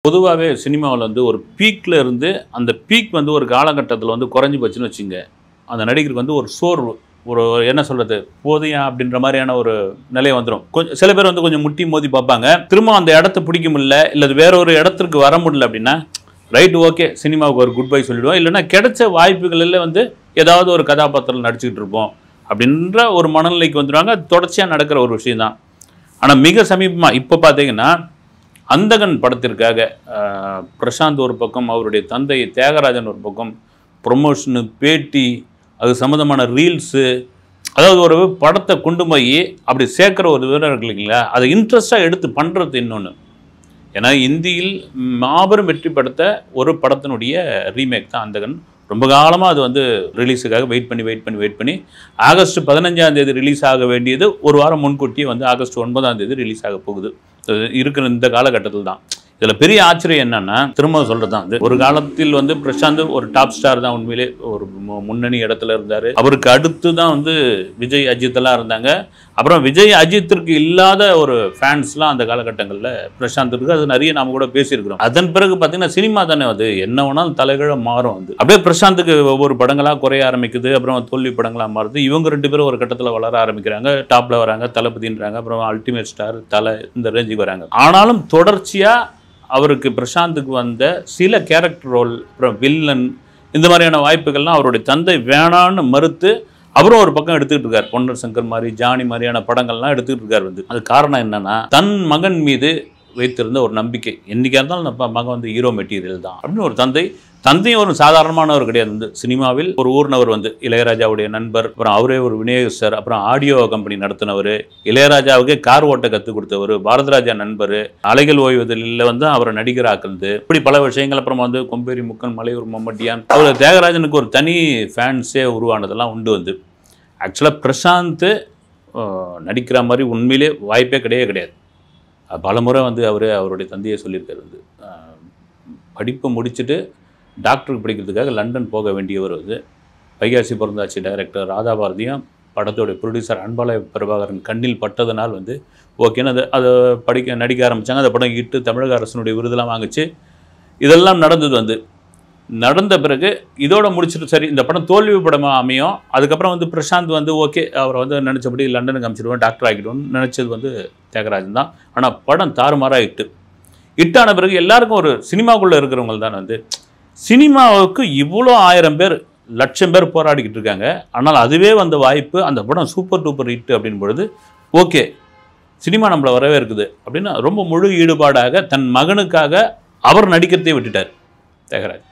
பொதுவாவே சினிமாவுல வந்து ஒரு பீக்ல இருந்து அந்த பீக் வந்து ஒரு காலகட்டத்துல வந்து குறைஞ்சு போச்சுன்னு வச்சுங்க. அந்த நடிகருக்கு வந்து ஒரு சோர்வு, ஒரு என்ன சொல்றது, போதையா அப்படின்ற மாதிரியான ஒரு நிலை வந்துரும். கொஞ்சம் சில பேர் வந்து கொஞ்சம் முட்டி மோதி பார்ப்பாங்க. திரும்ப அந்த இடத்த பிடிக்க முடியல, இல்ல வேற ஒரு இடத்திற்கு வர முடியல அப்படின்னா, ரைட் ஓகே சினிமாவுக்கு ஒரு குட் பை சொல்லிடுவோம். இல்லைன்னா கிடைச்ச வாய்ப்புகளில் வந்து ஏதாவது ஒரு கதாபாத்திரம் நடிச்சுக்கிட்டு இருப்போம் அப்படின்ற ஒரு மனநிலைக்கு வந்துடுவாங்க. அது தொடர்ச்சியாக நடக்கிற ஒரு விஷயம் தான். ஆனால் மிக சமீபமாக இப்போ பார்த்தீங்கன்னா அந்தகன் படத்திற்காக பிரசாந்த் ஒரு பக்கம், அவருடைய தந்தை தியாகராஜன் ஒரு பக்கம், ப்ரொமோஷனு, பேட்டி, அது சம்மந்தமான ரீல்ஸு, அதாவது ஒரு படத்தை கொண்டு போய் அப்படி சேர்க்குற ஒரு வீரர் இருக்கு இல்லைங்களா, அதை இன்ட்ரெஸ்டாக எடுத்து பண்ணுறது இன்னொன்று. ஏன்னா இந்தியில் மாபெரும் வெற்றி படுத்த ஒரு படத்தினுடைய ரீமேக் தான் அந்தகன். ரொம்ப காலமாக அது வந்து ரிலீஸுக்காக வெயிட் பண்ணி ஆகஸ்ட் 15ஆம் தேதி ரிலீஸ் ஆக வேண்டியது ஒரு வாரம் முன்கூட்டியே வந்து ஆகஸ்ட் 9ஆம் தேதி ரிலீஸ் ஆக போகுது. இருக்கிற இந்த காலகட்டத்தில் தான் இதில் பெரிய ஆச்சரியம் என்னன்னா, திரும்ப சொல்கிறது தான், வந்து ஒரு காலத்தில் வந்து பிரசாந்த் ஒரு டாப் ஸ்டார் தான், உண்மையிலே ஒரு முன்னணி இடத்துல இருந்தார். அவருக்கு அடுத்து தான் வந்து விஜய், அஜித் எல்லாம் இருந்தாங்க. அப்புறம் விஜய் அஜித்திற்கு இல்லாத ஒரு ஃபேன்ஸ்லாம் அந்த காலகட்டங்களில் பிரசாந்த் இருக்கு. அது நிறைய நாம கூட பேசியிருக்கிறோம். அதன் பிறகு பார்த்தீங்கன்னா சினிமா தானே அது என்ன வேணாலும் தலைகீழ மாறும். வந்து அப்படியே பிரசாந்துக்கு ஒவ்வொரு படங்களாக குறைய ஆரம்பிக்குது. அப்புறம் தோல்வி படங்களாக மாறுது. இவங்க ரெண்டு பேரும் ஒரு கட்டத்தில் வளர ஆரம்பிக்கிறாங்க. டாப்ல வராங்க, தளபதின்றாங்க, அப்புறம் அல்டிமேட் ஸ்டார் தலை, இந்த ரேஞ்சுக்கு வராங்க. ஆனாலும் தொடர்ச்சியாக அவருக்கு பிரசாந்துக்கு வந்த சில கேரக்டர் ரோல், அப்புறம் வில்லன், இந்த மாதிரியான வாய்ப்புகள்லாம் அவருடைய தந்தை வேணான்னு மறுத்து அவரும் ஒரு பக்கம் எடுத்துக்கிட்டு இருக்கார். பொன்னர் சங்கர் மாதிரி, ஜானி மாதிரியான படங்கள்லாம் எடுத்துக்கிட்டு இருக்கார். வந்து அது காரணம் என்னன்னா, தன் மகன் மீது வைத்திருந்த ஒரு நம்பிக்கை. என்னைக்கா இருந்தாலும் நம்ம மகன் வந்து ஹீரோ மெட்டீரியல் தான் அப்படின்னு ஒரு தந்தையும் ஒரு சாதாரணமானவர் கிடையாது. வந்து சினிமாவில் ஒரு ஊர்னவர், வந்து இளையராஜாவுடைய நண்பர், அப்புறம் அவரே ஒரு விநியோகஸ்தர், அப்புறம் ஆடியோ கம்பெனி நடத்தினவர், இளையராஜாவுக்கே கார் ஓட்ட கற்றுக் கொடுத்தவர், பாரதிராஜா நண்பர், அலைகள் ஓய்வதில் வந்து அவரை நடிகராக்குறது, இப்படி பல விஷயங்கள். அப்புறம் வந்து கொம்பேரி முக்கன், மலையூர் மம்மட்டியான், அவர் தியாகராஜனுக்கு ஒரு தனி ஃபேன்ஸே உருவானதெல்லாம் உண்டு. வந்து ஆக்சுவலாக பிரசாந்த் நடிக்கிற மாதிரி உண்மையிலே வாய்ப்பே கிடையாது. பலமுறை வந்து அவருடைய தந்தையை சொல்லியிருக்காரு. வந்து படிப்பை முடிச்சுட்டு டாக்டருக்கு படிக்கிறதுக்காக லண்டன் போக வேண்டியவர். வந்து வைகாசி பிறந்தாச்சு டைரக்டர் ராதாபாரதியும் படத்தோடைய ப்ரொடியூசர் அன்பாலய பிரபாகரன் கண்ணில் பட்டதனால் வந்து ஓகேன்னு அதை நடிக்க ஆரம்பித்தாங்க. அந்த படம் இட்டு தமிழக அரசனுடைய விருதெல்லாம் வாங்கிச்சு. இதெல்லாம் நடந்தது. வந்து நடந்த பிறகு இதோட முடிச்சுட்டு சரி இந்த படம் தோல்வி படமாக அமையும். அதுக்கப்புறம் வந்து பிரசாந்த் வந்து ஓகே அவரை வந்து நினச்சபடி லண்டனுக்கு அனுப்பிச்சிடுவோம், டாக்டர் ஆகிடுவோம்னு நினச்சது வந்து தியாகராஜன் தான். ஆனால் படம் தாறுமாறாக இட்டான பிறகு எல்லாருக்கும் ஒரு சினிமாக்குள்ளே இருக்கிறவங்க தான் வந்து சினிமாவுக்கு இவ்வளோ 1000 பேர், லட்சம் பேர் போராடிக்கிட்டு இருக்காங்க. ஆனால் அதுவே வந்த வாய்ப்பு, அந்த படம் சூப்பர் டூப்பர் ஹிட் அப்படின் பொழுது ஓகே சினிமா நம்மளை வரவே இருக்குது அப்படின்னு ரொம்ப முழு ஈடுபாடாக தன் மகனுக்காக அவர் நடிக்கிறதே விட்டுட்டார் தியாகராஜ்.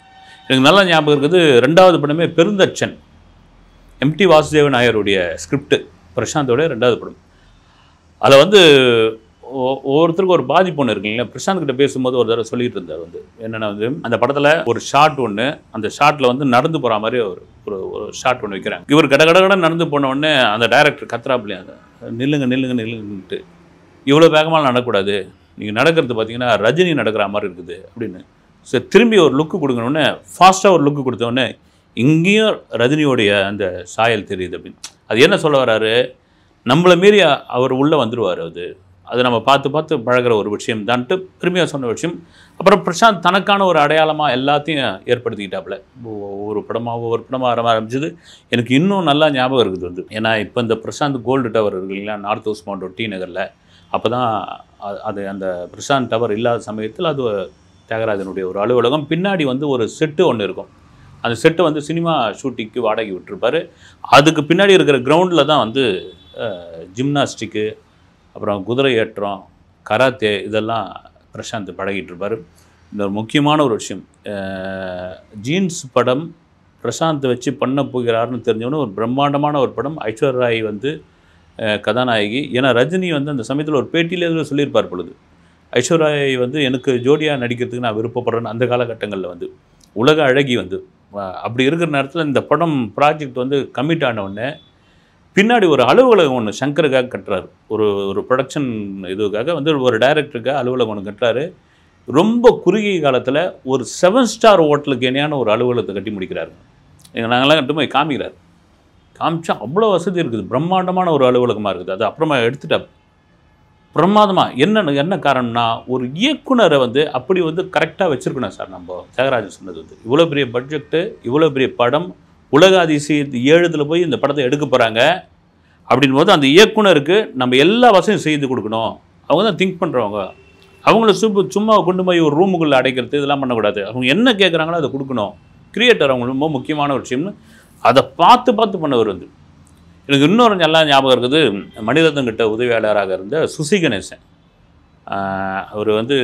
எனக்கு நல்லா ஞாபகம் இருக்குது, 2வது படமே பெருந்தச்சன், எம்டி வாசுதேவன் நாயருடைய ஸ்கிரிப்ட், பிரசாந்தோட 2வது படம். அதில் வந்து ஒவ்வொருத்தருக்கும் ஒரு பாதிப்பு ஒன்று இருக்குங்களா. பிரசாந்த் கிட்ட பேசும்போது ஒரு தடவை சொல்லிட்டு இருந்தார். வந்து என்னென்னா, வந்து அந்த படத்தில் ஒரு ஷாட் ஒன்று, அந்த ஷாட்டில் வந்து நடந்து போகிற மாதிரி ஒரு ஷாட் ஒன்று வைக்கிறாங்க. இவர் கடகட நடந்து போன உடனே அந்த டைரக்டர் கத்துறாப்புலையா, நில்லுங்கன்ட்டு, இவ்வளோ வேகமாக நடக்கக்கூடாது, நீங்கள் நடக்கிறது பார்த்தீங்கன்னா ரஜினி நடக்கிற மாதிரி இருக்குது அப்படின்னு. சரி திரும்பி ஒரு லுக்கு கொடுக்கணுன்னே ஃபாஸ்ட்டாக ஒரு லுக்கு கொடுத்தோடனே இங்கேயும் ரஜினியோடைய அந்த சாயல் தெரியுது அப்படின்னு. அது என்ன சொல்ல வர்றாரு, நம்மளை மீறி அவர் உள்ளே வந்துடுவார். அது நம்ம பார்த்து பழகிற ஒரு விஷயம் தான்ட்டு பெருமையாக சொன்ன விஷயம். அப்புறம் பிரசாந்த் தனக்கான ஒரு அடையாளமாக எல்லாத்தையும் ஏற்படுத்திக்கிட்டாப்புல. ஒவ்வொரு படமாக ஆரம்பிச்சது. எனக்கு இன்னும் நல்லா ஞாபகம் இருக்குது. வந்து ஏன்னா இப்போ இந்த பிரசாந்த் கோல்டு டவர் இருக்கு இல்லைங்களா, நார்த் ஹவுஸ் மவுண்ட் டி நகரில், அப்போ தான் அது அந்த பிரசாந்த் டவர் இல்லாத சமயத்தில் அது தியாகராஜனுடைய ஒரு அலுவலகம். பின்னாடி வந்து ஒரு செட்டு ஒன்று இருக்கும். அந்த செட்டு வந்து சினிமா ஷூட்டிங்க்கு வாடகை விட்டுருப்பார். அதுக்கு பின்னாடி இருக்கிற கிரவுண்டில் தான் வந்து ஜிம்னாஸ்டிக்கு, அப்புறம் குதிரை ஏற்றம், கராத்தே, இதெல்லாம் பிரசாந்த் பழகிட்டு இருப்பார். இந்த ஒரு முக்கியமான ஒரு விஷயம், ஜீன்ஸ் படம் பிரசாந்த் வச்சு பண்ண போகிறாருன்னு தெரிஞ்சவொன்னே ஒரு பிரம்மாண்டமான ஒரு படம். ஐஸ்வர்யா ராய் வந்து கதாநாயகி. ஏன்னா ரஜினி வந்து அந்த சமயத்தில் ஒரு பேட்டியிலே சொல்லியிருப்பார் பொழுது, ஐஸ்வர்யா ராய் வந்து எனக்கு ஜோடியாக நடிக்கிறதுக்கு நான் விருப்பப்படுறேன்னு. அந்த காலகட்டங்களில் வந்து உலக அழகி வந்து அப்படி இருக்கிற நேரத்தில் இந்த படம் ப்ராஜெக்ட் வந்து கமிட் ஆனவுடனே பின்னாடி ஒரு அலுவலகம் ஒன்று சங்கருக்காக கட்டுறாரு. ஒரு ப்ரொடக்ஷன் இதுக்காக வந்து ஒரு டைரக்டருக்காக அலுவலகம் ஒன்று கட்டுறாரு. ரொம்ப குறுகிய காலத்தில் ஒரு 7 ஸ்டார் ஹோட்டலுக்கு இணையான ஒரு அலுவலகத்தை கட்டி முடிக்கிறாரு. நாங்கள்லாம் கட்டு போய் காமிச்சா அவ்வளோ வசதி இருக்குது, பிரம்மாண்டமான ஒரு அலுவலகமாக இருக்குது. அது அப்புறமா எடுத்துட்டா பிரமாதமாக என்ன காரணம்னா ஒரு இயக்குனரை வந்து அப்படி வந்து கரெக்டாக வச்சுருக்கணும் சார். நம்ம தியாகராஜன் சொன்னது வந்து இவ்வளோ பெரிய பட்ஜெக்ட்டு, இவ்வளோ பெரிய படம், உலக அதிசயத்து 7 போய் இந்த படத்தை எடுக்க போகிறாங்க அப்படின் போது அந்த இயக்குனருக்கு நம்ம எல்லா வசதியும் செய்து கொடுக்கணும். அவங்க தான் திங்க் பண்ணுறவங்க. அவங்கள சும்மா கொண்டு போய் ஒரு ரூமுக்குள்ளே அடைக்கிறது இதெல்லாம் பண்ணக்கூடாது. அவங்க என்ன கேட்குறாங்களோ அதை கொடுக்கணும். கிரியேட்டர் அவங்க ரொம்ப முக்கியமான ஒரு விஷயம்னு அதை பார்த்து பண்ணவர் வந்து. எனக்கு இன்னொரு நல்லா ஞாபகம் இருக்குது. மணிரத்னம் கிட்ட உதவியாளராக இருந்த சுசி கணேசன். அவர் வந்து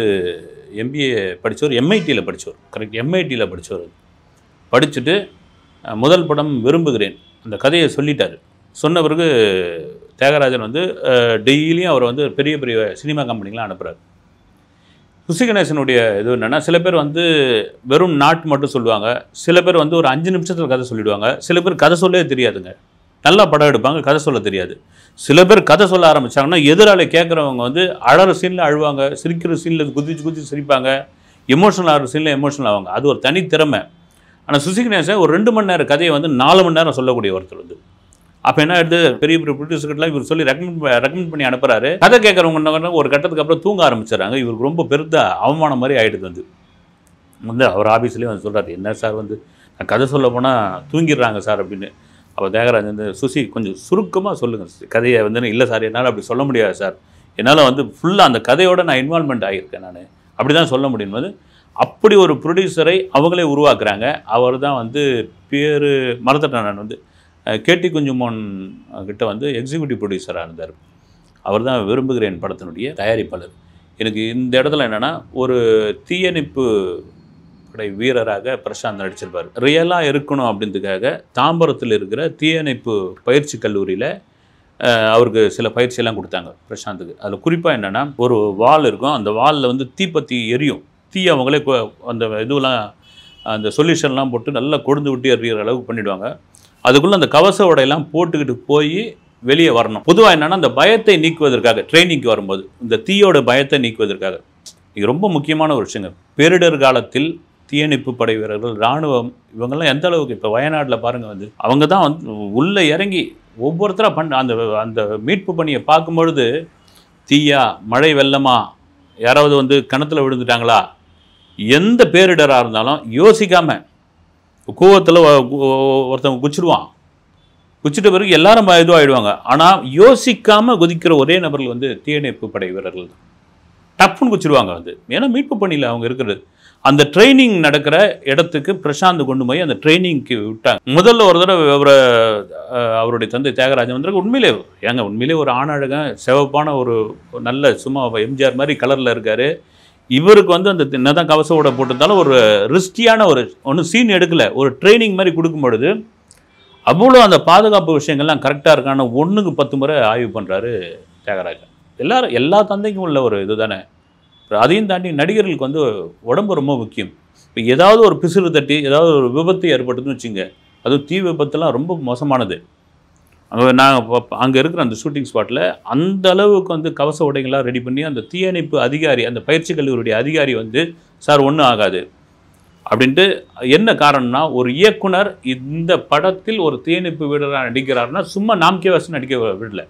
எம்பிஏ படித்தவர், எம்ஐடியில் படித்தவர். கரெக்ட், எம்ஐடியில் படித்தவர். படிச்சுட்டு முதல் படம் விரும்புகிறேன் அந்த கதையை சொல்லிட்டார். சொன்ன பிறகு தியாகராஜன் வந்து டெய்லியும் அவர் வந்து பெரிய பெரிய சினிமா கம்பெனிக்கெலாம் அனுப்புகிறார். சுசி கணேசனுடைய இது என்னென்னா, சில பேர் வந்து வெறும் நாட்டு மட்டும் சொல்லுவாங்க, சில பேர் வந்து ஒரு 5 நிமிஷத்தில் கதை சொல்லிவிடுவாங்க, சில பேர் கதை சொல்லவே தெரியாதுங்க. நல்லா படம் எடுப்பாங்க, கதை சொல்ல தெரியாது. சில பேர் கதை சொல்ல ஆரம்பித்தாங்கன்னா எதிராளி கேட்குறவங்க வந்து அழகிற சீனில் அழுவாங்க, சிரிக்கிற சீனில் குதிச்சு சிரிப்பாங்க, எமோஷனல் ஆகிற சீனில் எமோஷனல் ஆவாங்க. அது ஒரு தனித்திறமை. ஆனால் சுசி கணேசன் ஒரு 2 மணி நேரம் கதையை வந்து 4 மணி நேரம் சொல்லக்கூடிய ஒருத்தர் வந்து. அப்போ என்ன ஆகிடுது, பெரிய பெரிய ப்ரொடியூசர்கிட்டலாம் இவர் சொல்லி ரெக்கமெண்ட் பண்ணி அனுப்புகிறாரு. கதை கேட்குறவங்க ஒரு கட்டத்துக்கு அப்புறம் தூங்க ஆரம்பிச்சிடறாங்க. இவருக்கு ரொம்ப பெருத்த அவமானம் மாதிரி ஆகிடுது வந்து அவர் ஆஃபீஸ்லேயே வந்து சொல்கிறாரு, என்ன சார் வந்து நான் கதை சொல்ல போனால் தூங்கிடுறாங்க சார் அப்படின்னு. அப்போ தியாகராஜன் வந்து, சுசி கொஞ்சம் சுருக்கமாக சொல்லுங்கள் கதையை வந்து. இல்லை சார் என்னால் அப்படி சொல்ல முடியாது சார், என்னால் வந்து ஃபுல்லாக அந்த கதையோடு நான் இன்வால்மெண்ட் ஆகியிருக்கேன் நான், அப்படி தான் சொல்ல முடியும் போது. அப்படி ஒரு ப்ரொடியூசரை அவங்களே உருவாக்குறாங்க. அவர் தான் வந்து பேர் மறந்துட்டேன் நான் வந்து, கேடி குஞ்சுமோன் கிட்ட வந்து எக்ஸிக்யூட்டிவ் ப்ரொடியூசராக இருந்தார். அவர் தான் விரும்புகிறேன் படத்தினுடைய தயாரிப்பாளர். எனக்கு இந்த இடத்துல என்னென்னா, ஒரு தீயணைப்பு படை வீரராக பிரசாந்த் நடிச்சிருப்பார். ரியலாக இருக்கணும் அப்படின்றதுக்காக தாம்பரத்தில் இருக்கிற தீயணைப்பு பயிற்சி கல்லூரியில் அவருக்கு சில பயிற்சியெல்லாம் கொடுத்தாங்க பிரசாந்துக்கு. அதில் குறிப்பாக என்னென்னா, ஒரு வால் இருக்கும், அந்த வாலில் வந்து தீப்பத்தி எரியும். தீ அவங்களே அந்த இதுவெல்லாம் அந்த சொல்யூஷன்லாம் போட்டு நல்லா கொழுந்து விட்டு எறிகிற அளவுக்கு பண்ணிவிடுவாங்க. அதுக்குள்ளே அந்த கவச உடையெல்லாம் போட்டுக்கிட்டு போய் வெளியே வரணும். பொதுவாக என்னென்னா, அந்த பயத்தை நீக்குவதற்காக ட்ரைனிங்க்கு வரும்போது இந்த தீயோட பயத்தை நீக்குவதற்காக இது ரொம்ப முக்கியமான ஒரு விஷயங்க. பேரிடர் காலத்தில் தீயணைப்பு படை வீரர்கள், இராணுவம், இவங்கெல்லாம் எந்த அளவுக்கு இப்போ வயநாட்டில் பாருங்கள் வந்து அவங்க தான் வந்து உள்ளே இறங்கி ஒவ்வொருத்தராக அந்த அந்த மீட்பு பணியை பார்க்கும்பொழுது, தீயா, மழை வெள்ளமா, யாராவது வந்து கிணத்துல விழுந்துட்டாங்களா, எந்த பேரிடராக இருந்தாலும் யோசிக்காமல் கூவத்தில் ஒருத்தவங்க குச்சிடுவான். குச்சிட்ட பிறகு எல்லாரும் இதுவாகிடுவாங்க. ஆனால் யோசிக்காமல் குதிக்கிற ஒரே நபர்கள் வந்து தீயணைப்பு படை வீரர்கள் தான். டப்புன்னு குச்சிடுவாங்க வந்து. ஏன்னா மீட்பு பணியில் அவங்க இருக்கிறது. அந்த ட்ரைனிங் நடக்கிற இடத்துக்கு பிரசாந்த் கொண்டு போய் அந்த ட்ரைனிங்க்கு விட்டாங்க. முதல்ல ஒரு தடவை அவருடைய தந்தை தியாகராஜன் வந்து உண்மையிலே ஒரு ஆணழகன், சிவப்பான ஒரு நல்ல சும்மா எம்ஜிஆர் மாதிரி கலரில் இருக்கார். இவருக்கு வந்து அந்த என்னதான் கவசோட போட்டிருந்தாலும் ஒரு ரிஸ்கியான ஒன்றும் சீன் எடுக்கலை. ஒரு ட்ரைனிங் மாதிரி கொடுக்கும் பொழுது அவ்வளோ அந்த பாதுகாப்பு விஷயங்கள்லாம் கரெக்டாக இருக்கான்னு 1க்கு 10 முறை ஆய்வு பண்ணுறாரு தியாகராஜன். எல்லா தந்தைக்கும் உள்ள ஒரு இது தானே. அதையும் தாண்டி நடிகர்களுக்கு வந்து உடம்பு ரொம்ப முக்கியம். இப்போ ஏதாவது ஒரு பிசுறு தட்டி ஏதாவது ஒரு விபத்து ஏற்பட்டதுன்னு வச்சுங்க, அதுவும் தீ விபத்துலாம் ரொம்ப மோசமானது. அங்கே இருக்கிற அந்த ஷூட்டிங் ஸ்பாட்டில் அந்த அளவுக்கு வந்து கவச உடைகள்லாம் ரெடி பண்ணி அந்த தீயணைப்பு அதிகாரி, அந்த பயிற்சி கல்லூரியுடைய அதிகாரி வந்து, சார் ஒன்றும் ஆகாது அப்படின்ட்டு. என்ன காரணம்னா, ஒரு இயக்குனர் இந்த படத்தில் ஒரு தீயணைப்பு வீரராக நடிக்கிறாருன்னா சும்மா நாம்கே வாசி நடிக்க விடல,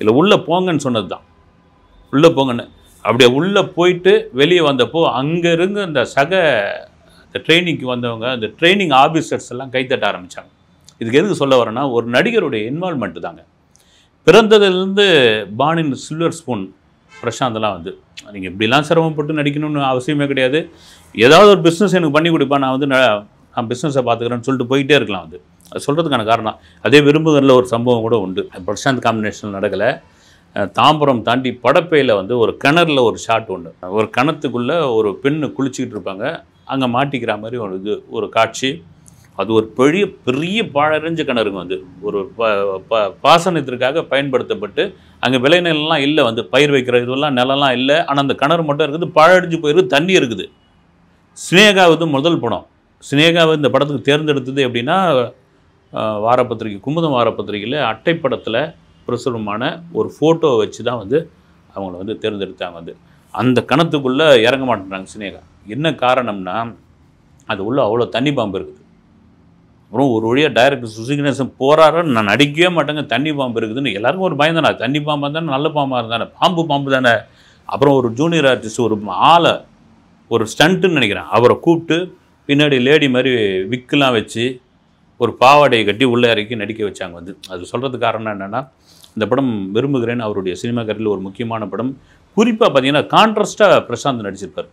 இல்லை உள்ளே போங்கன்னு சொன்னது தான். உள்ளே போங்கன்னு அப்படியே உள்ளே போயிட்டு வெளியே வந்தப்போ அங்கே இருந்த அந்த அந்த ட்ரைனிங்க்கு வந்தவங்க, அந்த ட்ரைனிங் ஆஃபீஸர்ஸ் எல்லாம் கைத்தட்ட ஆரம்பித்தாங்க. இதுக்கு எதுக்கு சொல்ல வரேன்னா, ஒரு நடிகருடைய இன்வால்மெண்ட்டு தாங்க. பிறந்ததுலேருந்து பானின் சில்வர் ஸ்பூன் பிரசாந்தெல்லாம் வந்து நீங்கள் இப்படிலாம் சிரமப்பட்டு நடிக்கணும்னு அவசியமே கிடையாது. ஏதாவது ஒரு பிஸ்னஸ் எனக்கு பண்ணி கொடுப்பா, நான் பிஸ்னஸை பார்த்துக்கிறேன்னு சொல்லிட்டு போயிட்டே இருக்கலாம். வந்து அது சொல்கிறதுக்கான காரணம் அதே விரும்புகிறதுல ஒரு சம்பவம் கூட உண்டு. பிரசாந்த் காம்பினேஷன் நடக்கலை. தாம்பரம் தாண்டி படப்பையில் வந்து ஒரு கிணறுல ஒரு ஷாட் ஒன்று, ஒரு கிணத்துக்குள்ளே ஒரு பெண்ணு குளிச்சுக்கிட்டு இருப்பாங்க, அங்கே மாட்டிக்கிற மாதிரி ஒரு காட்சி. அது ஒரு பெரிய பாழறிஞ்ச கிணறுங்க வந்து ஒரு பாசனத்திற்காக பயன்படுத்தப்பட்டு அங்கே விளைநிலம்லாம் இல்லை, வந்து பயிர் வைக்கிற இதெல்லாம் நிலம்லாம் இல்லை. ஆனால் அந்த கிணறு மட்டும் இருக்குது, பாழடிஞ்சு போயிருக்கு, தண்ணி இருக்குது. சினேகாவது முதல் படம். சினேகாவை இந்த படத்துக்கு தேர்ந்தெடுத்தது எப்படின்னா, வாரப்பத்திரிகை குமுதம் வாரப்பத்திரிகையில் அட்டைப்படத்தில் பிரசுரமான ஒரு ஃபோட்டோவை வச்சு தான் வந்து அவங்கள வந்து தேர்ந்தெடுத்தாங்க. வந்து அந்த கணத்துக்குள்ளே இறங்க மாட்டேறாங்க சினேகா. என்ன காரணம்னா, அது உள்ளே அவ்வளோ தண்ணி பாம்பு இருக்குது. அப்புறம் ஒரு வழியாக டைரக்டர் சுசிகணேசன் போகிறாருன்னு நான் நடிக்கவே மாட்டேங்க, தண்ணி பாம்பு இருக்குதுன்னு எல்லாருக்கும் ஒரு பயம் தானே, தண்ணி பாம்பு தானே, நல்ல பாம்பாக இருந்தானே, பாம்பு தானே. அப்புறம் ஒரு ஜூனியர் ஆர்டிஸ்ட் ஒரு ஆளை ஒரு ஸ்டண்ட்டுன்னு நினைக்கிறேன், அவரை கூப்பிட்டு பின்னாடி லேடி மாதிரி விக்கெலாம் வச்சு ஒரு பாவாடையை கட்டி உள்ளே இறக்கி நடிக்க வச்சாங்க. அது சொல்கிறதுக்கு காரணம் என்னென்னா, இந்த படம் விரும்புகிறேன் அவருடைய சினிமா கரியரில் ஒரு முக்கியமான படம். குறிப்பாக பார்த்தீங்கன்னா கான்ட்ராஸ்ட்டாக பிரசாந்த் நடிச்சிருப்பார்.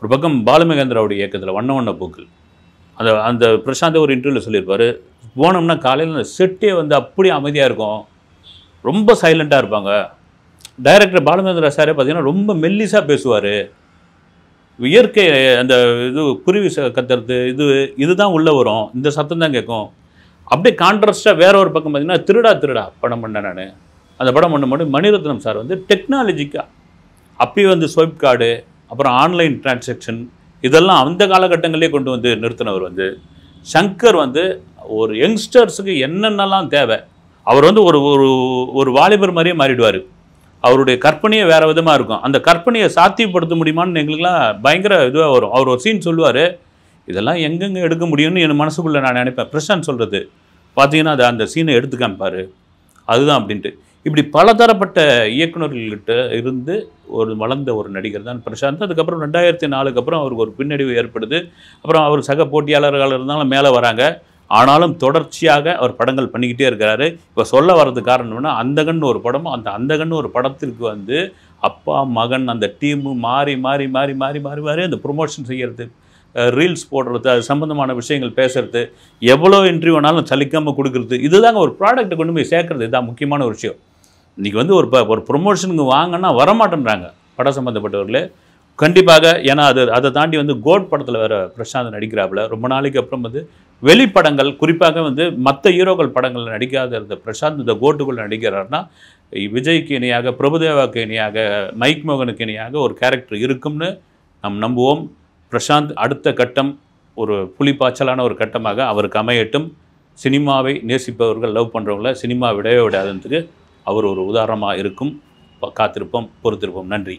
ஒரு பக்கம் பாலுமகேந்திராவுடைய இயக்கத்தில் வண்ண பூக்கள், அந்த பிரசாந்தை ஒரு இன்டர்வியூவில் சொல்லியிருப்பார், போனோம்னா காலையில் அந்த செட்டே அப்படியே அமைதியாக இருக்கும், ரொம்ப சைலண்ட்டாக இருப்பாங்க. டைரக்டர் பாலுமகேந்திரா சாரே பார்த்தீங்கன்னா ரொம்ப மெல்லிஸாக பேசுவார், இயற்கை அந்த குருவி கத்துறது இதுதான் உள்ளே வரும், இந்த சத்தம் தான் கேட்கும். அப்படியே கான்ட்ராஸ்ட்டாக வேற ஒரு பக்கம் பார்த்தீங்கன்னா திருடா படம் பண்ணேன் நான். அந்த படம் பண்ணும்போது மணிரத்னம் சார் டெக்னாலஜிக்காக அப்பயும் ஸ்வைப் கார்டு, அப்புறம் ஆன்லைன் டிரான்சாக்ஷன், இதெல்லாம் அந்த காலகட்டங்களே கொண்டு நிறுத்தினவர். சங்கர் ஒரு யங்ஸ்டர்ஸுக்கு என்னென்னலாம் தேவை, அவர் ஒரு ஒரு ஒரு வாலிபர் மாதிரியே மாறிடுவார். அவருடைய கற்பனையே வேறு விதமாக இருக்கும். அந்த கற்பனையை சாத்தியப்படுத்த முடியுமான்னு எங்களுக்குலாம் பயங்கர இதுவாக வரும். அவர் ஒரு சீன் சொல்லுவார், இதெல்லாம் எங்கெங்கே எடுக்க முடியும்னு என் மனசுக்குள்ளே நான் நினைப்பேன். பிரசாந்த் சொல்கிறது பார்த்தீங்கன்னா அந்த சீனை எடுத்து காமிப்பார், அதுதான் அப்படின்ட்டு. இப்படி பலதரப்பட்ட இயக்குநர்கள்கிட்ட இருந்து வளர்ந்த ஒரு நடிகர் தான் பிரசாந்த். அதுக்கப்புறம் 2004க்கு அப்புறம் அவருக்கு ஒரு பின்னடைவு ஏற்படுது. அப்புறம் அவர் சக போட்டியாளர்கள் இருந்தாலும் மேலே வராங்க. ஆனாலும் தொடர்ச்சியாக அவர் படங்கள் பண்ணிக்கிட்டே இருக்கிறாரு. இப்போ சொல்ல வர்றதுக்கு காரணம்னா, அந்தகன் ஒரு படம், அந்த அந்தகன் ஒரு படத்திற்கு அப்பா மகன் அந்த டீமு மாறி மாறி மாறி மாறி மாறி மாறி அந்த ப்ரொமோஷன் செய்கிறது, ரீல்ஸ் போடுறது, அது சம்மந்தமான விஷயங்கள் பேசுறது, எவ்வளோ இன்டர்வியூ வேணாலும் சலிக்காமல் கொடுக்குறது, இதுதாங்க ஒரு ப்ராடக்ட்டை கொண்டு போய் சேர்க்குறது. இதுதான் முக்கியமான ஒரு விஷயம். இன்றைக்கி ஒரு ப்ரொமோஷனுக்கு வாங்கன்னா வரமாட்டேன்றாங்க படம் சம்மந்தப்பட்டவர்களே. கண்டிப்பாக, ஏன்னா அதை தாண்டி கோட் படத்தில் வேறு பிரசாந்த் நடிக்கிறாப்புல. ரொம்ப நாளைக்கு அப்புறம் வெளிப்படங்கள், குறிப்பாக மற்ற ஹீரோக்கள் படங்களில் நடிக்காத இருந்த பிரசாந்த் இந்த கோட்டுக்குள்ளே நடிக்கிறாருன்னா, விஜய்க்கு இணையாக, பிரபுதேவாவுக்கு இணையாக, மைக் மோகனுக்கு இணையாக ஒரு கேரக்டர் இருக்கும்னு நாம் நம்புவோம். பிரசாந்த் அடுத்த கட்டம் ஒரு புலிப்பாய்ச்சலான ஒரு கட்டமாக அவருக்கு அமையட்டும். சினிமாவை நேசிப்பவர்கள், லவ் பண்ணுறவங்கள சினிமா விடவே விடாததுக்கு அவர் ஒரு உதாரணமாக இருக்கும். காத்திருப்போம், பொறுத்திருப்போம். நன்றி.